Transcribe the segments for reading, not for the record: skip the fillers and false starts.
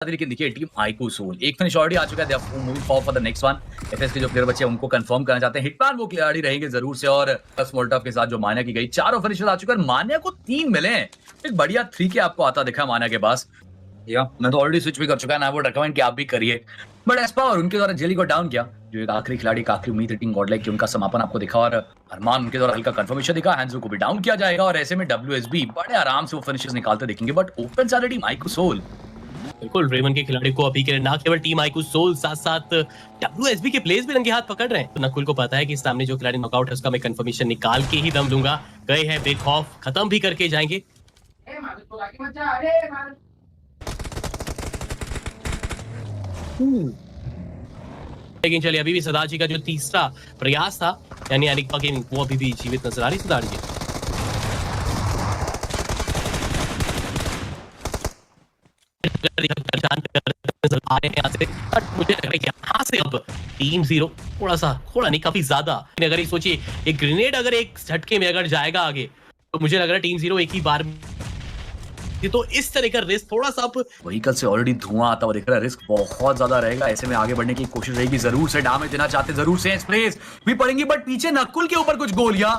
लेकिन देखिए team iQOO Soul एक फिनिश ऑलरेडी आ चुका है, they are moving for the next one. FS के जो प्लेयर बचे हैं उनको कंफर्म करना चाहते हैं, हिटमैन वो खिलाड़ी रहेंगे जरूर से, और मोल्टोव के साथ जो मान्या की गई चारों फिनिशर्स आ चुके हैं, मान्या को 3 मिले हैं। एक बढ़िया 3 के आपको आता दिखा मान्या के पास, या मैं तो ऑलरेडी स्विच भी कर चुका है ना, वो रिकमेंड कि आप भी करिए। बट एस्पा और उनके द्वारा जेली को डाउन किया, जो एक आखिरी खिलाड़ी एक आखिरी उम्मीद टीम गॉडलाइक की, उनका समापन आपको दिखा, और अरमान उनके द्वारा हल्का कंफर्मेशन दिखा, हैंजो को भी डाउन किया जाएगा, और ऐसे में डब्ल्यूएसबी बड़े आराम से वो फिनिशेस निकालते दिखेंगे। But open side team iQOO Soul बिल्कुल रेमन के खिलाड़ी को अभी के लिए ना केवल टीम आईकू सोल साथ साथ डब्ल्यूएसबी के प्लेयर्स भी रंगे हाथ पकड़ रहे हैं। तो नकुल को पता है कि सामने जो खिलाड़ी नॉकआउट है उसका मैं कंफर्मेशन निकाल के ही दम दूंगा। गए हैं ब्रेक ऑफ, खत्म भी करके जाएंगे। लेकिन चलिए अभी भी सरदार जी का जो तीसरा प्रयास था यानी एनिग्मा गेमिंग वो अभी भी जीवित नजर आ रही सरदार जी। मुझे लग रहा है यहाँ से अब टीम 0 थोड़ा नहीं काफी ज्यादा, अगर ये सोचिए एक ग्रेनेड अगर एक झटके में अगर जाएगा आगे तो मुझे लग रहा है टीम 0 एक ही बार में, तो इस तरह का रिस्क थोड़ा सा व्हीकल से ऑलरेडी धुआं आता हुआ दिख रहा है, रिस्क बहुत ज्यादा रहेगा। ऐसे में आगे बढ़ने की कोशिश रहेगी, जरूर से डैमेज देना चाहते जरूर से स्प्रेस भी पड़ेंगी, बट पीछे नकुल के ऊपर कुछ गोलियां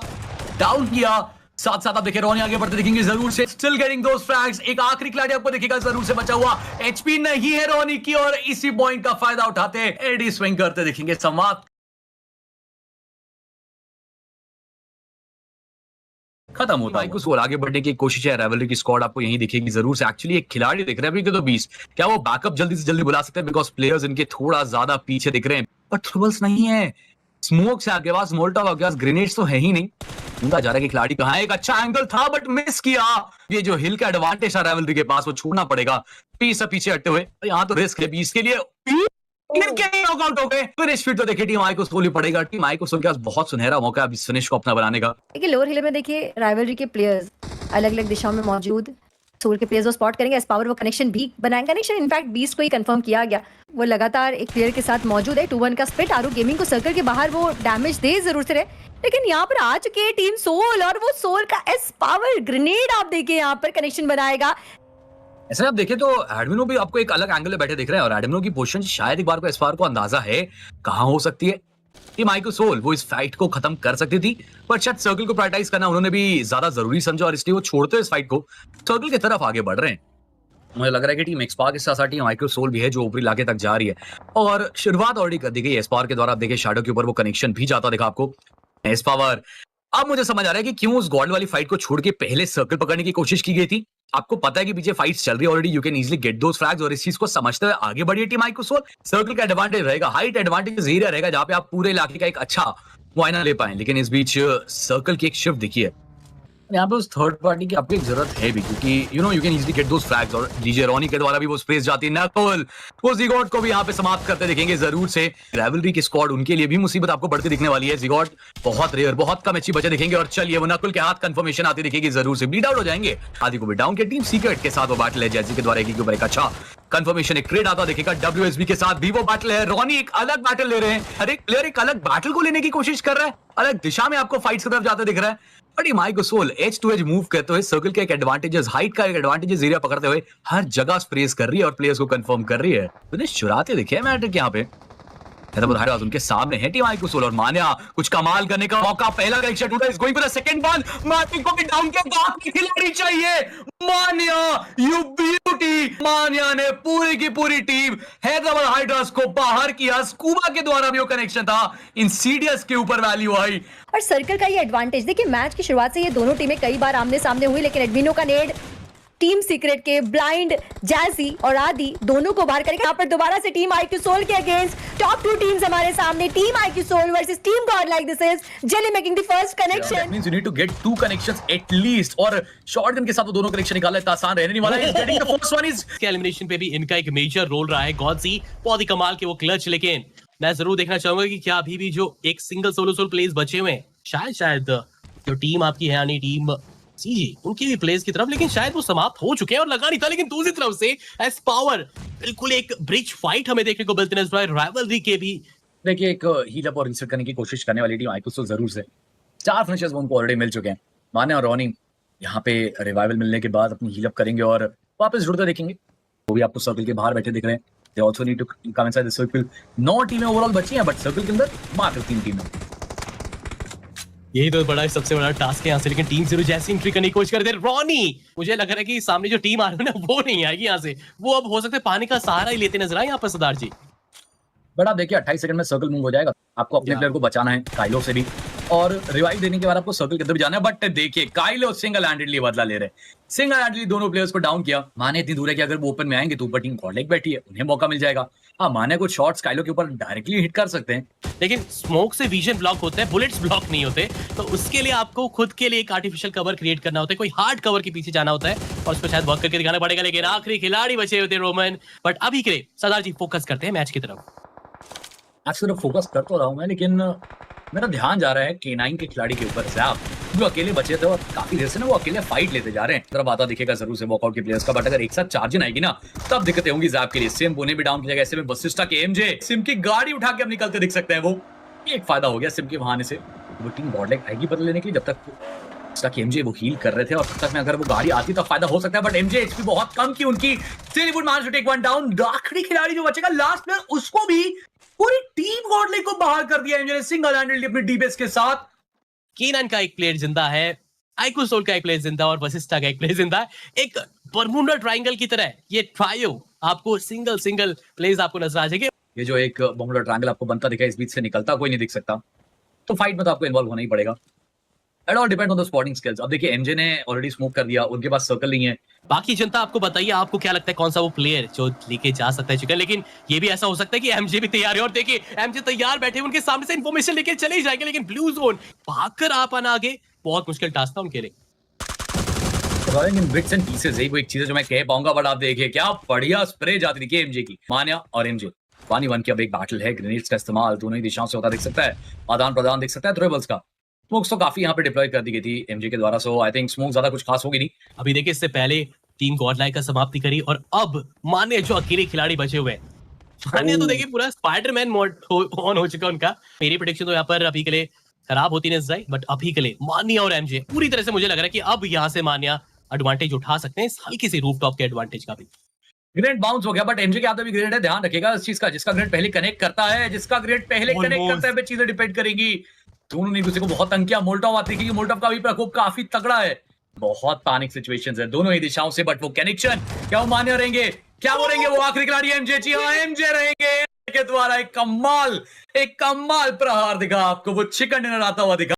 डाउन किया। साथ साथ आप देखिए रोनी आगे बढ़ते दिखेंगे जरूर से, स्टिल गेटिंग दोस फ्रैग्स। एक आखिरी खिलाड़ी आपको दिखेगा जरूर से बचा हुआ, एचपी नहीं है रोनी की, और इसी पॉइंट का फायदा उठाते एडी स्विंग करते दिखेंगे। समाप्त खत्म होता है। कुछ और आगे बढ़ने की कोशिश है, राइवलरी की स्क्वाड आपको यहीं दिखेगी जरूर से। एक्चुअली एक खिलाड़ी दिख रहा है अभी तो 20, क्या वो बैकअप जल्दी से जल्दी बुला सकते हैं, बिकॉज प्लेयर्स इनके थोड़ा ज्यादा पीछे दिख रहे हैं, बट ट्रबल्स नहीं है। स्मोक से आपके पास, मोल्टोव आपके पास, ग्रेनेड्स तो है ही नहीं। ढूंढा जा रहा है कि खिलाड़ी कहां है, एक अच्छा एंगल था बट मिस किया। ये जो हिल का एडवांटेज है राइवलरी के पास वो छोड़ना पड़ेगा, पीछे हटते हुए। यहाँ तो रिस्क है 20 के लिए, नॉकआउट हो गए। फिनिश फिर तो देखिए टीम आई को सोल ही पड़ेगा। टीम आई को सोल के पास बहुत सुनहरा मौका है इस फिनिश को अपना बनाने का। देखिए लोअर हिल में देखिए राइवलरी के प्लेयर्स अलग अलग दिशाओं में मौजूद, सोल के प्लेयर्स वो स्पॉट करेंगे, एस पावर वो कनेक्शन भी बनाएंगे। कनेक्शन इनफैक्ट 20 को ही कंफर्म किया गया, वो लगातार एक प्लेयर के साथ मौजूद है। 2-1 का स्प्लिट, आरू गेमिंग को सर्कल के बाहर वो डैमेज दे जरूर से रहे, लेकिन यहाँ पर आ चुके हैं टीम सोल, और वो सोल का एस पावर ग्रेनेड आप देखिए यहाँ पर कनेक्शन बनाएगा। ऐसे आप देखें तो एडमिनो भी आपको एक अलग एंगल में बैठे दिख रहे हैं, और एडमिनो की पोजीशन शायद एक बार को एसपार को अंदाजा है कहां हो सकती है। टीम आईकू सोल वो इस फाइट को खत्म कर सकती थी, पर शायद सर्कल को प्रायोरिटाइज करना उन्होंने भी ज्यादा जरूरी समझा, और इसलिए वो छोड़ते इस फाइट को सर्कल की तरफ आगे बढ़ रहे हैं। मुझे लग रहा है कि टीम एक्सपार के साथ साथ टीम आईकू सोल भी है जो ऊपरी इलाके तक जा रही है, और शुरुआत ऑलरेडी कर दी गई एसपार के द्वारा। आप देखिए शैडो के ऊपर वो कनेक्शन भी जाता दिखा आपको एसपावर। अब मुझे समझ आ रहा है कि क्यों उस गॉड वाली फाइट को छोड़ के पहले सर्कल पकड़ने की कोशिश की गई थी। आपको पता है कि पीछे फाइट्स चल रही है already, you can easily get those flags, और इस चीज को समझते हुए आगे बढ़िए टीम आईकू सोल। सर्कल का एडवांटेज रहेगा, हाइट एडवांटेज एरिया रहेगा जहां पे आप पूरे इलाके का एक अच्छा मुआयना ले पाए, लेकिन इस बीच सर्कल की एक शिफ्ट दिखी है। यहाँ पे उस थर्ड पार्टी की आपको एक जरूरत है भी, क्योंकि you can easily get those flags, और डीजे रोनी के द्वारा भी वो स्पेस जाती है। नकुल वो जिगोट को भी यहाँ पे समाप्त करते दिखेंगे जरूर से। राइवलरी की स्क्वाड उनके लिए भी मुसीबत आपको बढ़ती दिखने वाली है। जिगोट बहुत रेयर, बहुत कम अच्छी बचे दिखेंगे, और चलिए वो नकुल के हाथ कंफर्मेशन आती दिखेगी जरूर से, ब्लीड आउट हो जाएंगे। आदि को भी डाउन के टीम सीक्रेट के साथ वो बैटल है, जैसे के द्वारा एक के ऊपर एक अच्छा कंफर्मेशन एक ट्रेड आता दिखेगा। डब्ल्यूएसबी के साथ भी वो बैटल है, रोनी एक अलग बैटल ले रहे हैं, हर एक प्लेयर एक अलग बैटल को लेने की कोशिश कर रहा है, अलग दिशा में आपको फाइट्स की तरफ जाते दिख रहा है। But team iQOO Soul edge to edge move करते हुए सर्कल के एक एडवांटेजेस, हाइट का एक एडवांटेजेस एरिया पकड़ते हुए हर जगह स्प्रेस कर रही है और प्लेयर्स को कंफर्म कर रही है। तो चुराते दिखे मैट्रिक यहाँ पे उनके सामने है टीम आईकू सोल, और मान्या कुछ कमाल करने का मौका। पहला कनेक्शन टूटा, is going for the second one. मैट्रिक को भी डाउन के बाद की खिलाड़ी चाहिए मान्या, यू ब्यूटी। मान्या ने पूरी की पूरी टीम हैदराबाद हाइड्रास को बाहर किया। स्कूबा के द्वारा भी वो कनेक्शन था, इंसीडियस के ऊपर वैल्यू आई, और सर्कल का ये एडवांटेज देखिए मैच की शुरुआत से ये दोनों टीमें कई बार आमने सामने हुई, लेकिन एडमिनो का नेड टीम सीक्रेट के ब्लाइंड जैसी और आदि दोनों को बाहर करके यहाँ पर दोबारा से टीम आईक्यू सोल के अगेंस्ट टॉप 2 टीम्स हमारे सामने, team iQOO Soul versus team Godlike this is Jelly making the first connection. That means you need to get 2 connections at least, और शॉटगन के साथ वो दोनों कनेक्शन निकालना इतना आसान रहने नहीं वाला है। Getting the first one is elimination पे भी इनका एक मेजर रोल रहा है। गॉडजी बहुत ही कमाल के वो क्लच, लेकिन मैं जरूर देखना चाहूंगा कि क्या अभी भी जो एक सिंगल सोलो सोल प्लेस बचे हुए हैं, शायद जो टीम आपकी है यानी टीम सीजी उनकी भी प्लेस की तरफ, लेकिन शायद वो समाप्त हो चुके हैं और लगा नहीं था। लेकिन दूसरी तरफ से एस पावर बिल्कुल एक ब्रिज फाइट हमें देखने को मिलती है राइवलरी के भी। देखिए एक हील अप और रीसेट करने की कोशिश करने वाली टीम आईकू सोल जरूर से 4 फिनिशर्स उनको ऑलरेडी मिल चुके हैं। मान्या और रोनी यहाँ पे रिवाइवल मिलने के बाद अपनी हील अप करेंगे और वापस जुड़ते देखेंगे। वो भी आपको सर्कल के बाहर बैठे दिख रहे हैं। They also need to come inside the circle. 9 टीमें ओवरऑल बची हैं, बट सर्कल के अंदर मात्र 3 टीमें। यही तो बड़ा सबसे बड़ा टास्क है यहाँ से, लेकिन टीम 0 जैसी एंट्री करने की कोशिश कर दे रॉनी। मुझे लग रहा है कि सामने जो टीम आ रही है ना वो नहीं आएगी यहाँ से, वो अब हो सकता है पानी का सहारा ही लेते नजर आए यहाँ पर सरदार जी। बट आप देखिए 28 सेकंड में सर्कल मूव हो जाएगा। आपको अपने प्लेयर को बचाना है काइलो से भी, और रिवाइव देने के बाद आपको सर्कल के अंदर भी जाना है। बट देखिए काइलो सिंगल हैंडेडली बदला ले रहे हैं, सिंगल हैंडेडली दोनों प्लेयर्स को डाउन किया। माने इतनी दूर है कि अगर वो ओपन में आएंगे तो ऊपर टीम गॉडलाइक बैठी है, उन्हें मौका मिल जाएगा। हाँ, माने कुछ शॉट्स काइलो के ऊपर डायरेक्टली हिट कर सकते हैं, लेकिन स्मोक से विजन ब्लॉक होता है, बुलेट्स ब्लॉक नहीं होते। तो उसके लिए आपको खुद के लिए एक आर्टिफिशियल कवर क्रिएट करना होता है, कोई हार्ड कवर के पीछे जाना होता है और उसको शायद वर्क करके दिखाना पड़ेगा। लेकिन आखिरी खिलाड़ी बचे होते रोमन। बट अभी के लिए सरदार जी फोकस करते हैं मैच की तरफ। आज सिर्फ फोकस कर तो रहा हूं मैं, लेकिन मेरा ध्यान जा रहा है K9 के खिलाड़ी के ऊपर। जैप जो अकेले बचे थे और काफी देर से ना वो अकेले फाइट लेते जा रहे हैं। तरफ आता दिखेगा जरूर से वॉकआउट के प्लेयर्स का, बट अगर एक साथ चार्जिंग आएगी ना तब दिक्कतें होंगी जैप के लिए। सिम उन्हें भी डाउन किया गया, ऐसे में बसिस्टा के एमजे सिम की गाड़ी उठा के अब निकलते दिख सकते हैं। वो एक फायदा हो गया सिम के बहाने से। वो टीम गॉडलाइक आएगी बदल लेने के लिए, जब तक एमजे वो हील कर रहे थे, और तब तक में अगर वो गाड़ी आती तब फायदा हो सकता है। बट एमजे एचपी बहुत कम की उनकी। सिलीवुड manage to take one down. आखिरी खिलाड़ी जो बचेगा लास्ट प्लेयर, उसको भी पूरी टीम गॉडलाइक को बाहर कर दिया एमजे ने सिंगल हैंडेडली अपनी डीबेस के साथ। कीनन का एक प्लेयर जिंदा है, आइको सोल का एक प्लेयर जिंदा और वसिस्टा का एक प्लेयर जिंदा है। एक बरमूडा ट्रायंगल की तरह ये ट्रायो आपको सिंगल प्लेयर्स आपको नजर आ जाएंगे। ये जो एक बर्मुडा ट्रायंगल आपको बनता दिखा, इस बीच से निकलता कोई नहीं दिख सकता, तो फाइट में तो आपको इन्वॉल्व होना ही पड़ेगा। It all depend on the spotting skills. अब देखिए एमजे ने ऑलरेडी स्मोक कर दिया, उनके पास सर्कल नहीं है। बाकी जनता आपको बताइए, आपको क्या लगता है कौन सा वो प्लेयर जो लेके जा सकता है चिकन? लेकिन ये भी ऐसा हो सकता है कि एमजे भी तैयार है, और देखिए एमजे तैयार बैठे उनके सामने से इंफॉर्मेशन लेके चले जाएंगे, लेकिन ब्लू जोन भागकर आ पाना आगे बहुत मुश्किल टास्क था उनके लिए। इन बिट्स एंड पीसेस यही वो एक चीज है जो मैं कह पाऊंगा। बट आप देखिए क्या बढ़िया स्प्रे जाती थी एमजे की। मान्या और एमजे 1v1 की अब एक बैटल है। ग्रेनेड्स का इस्तेमाल दोनों ही दिशाओं से होता दिख सकता है, आदान प्रदान दिख सकता है थ्रेबल्स का। स्मोक्स तो काफी यहाँ पे डिप्लॉय कर दी गई थी एमजे के द्वारा, सो आई थिंक स्मोक ज्यादा कुछ खास होगी नहीं। अभी देखिए इससे पहले टीम गॉडलाइक का समाप्ति करी, और अब मान्य जो अकेले खिलाड़ी बचे हुए हैं, मान्य तो देखिए पूरा स्पाइडरमैन मोड ऑन हो चुका उनका। मेरी प्रेडिक्शन तो यहाँ पर अभी के लिए खराब होती नजर आई, बट अभी के लिए मान्य और एमजे पूरी तरह से मुझे लग रहा है कि अब यहाँ से मान्य एडवांटेज उठा सकते हैं, इस हल्की सी रूफटॉप के एडवांटेज का भी। ग्रेनेड बाउंस हो गया, बट एमजे के हाथ में भी ग्रेनेड है। ध्यान रखेगा इस चीज का, जिसका ग्रेनेड पहले कनेक्ट करता है, जिसका ग्रेनेड पहले कनेक्ट करता है, चीजें डिपेंड करेंगी। दोनों ने एक दूसरे को बहुत तंग किया। मोल्टोव आती है, मोल्टोव का भी प्रकोप काफी तगड़ा है। बहुत पैनिक सिचुएशंस है दोनों ही दिशाओं से, बट वो कनेक्शन क्या वो मान्य रहेंगे? क्या वो रहेंगे वो आखिरी खिलाड़ी एमजे? जी हाँ, एमजे रहेंगे के द्वारा एक कमाल प्रहार दिखा आपको। वो चिकन डिनर आता हुआ दिखा।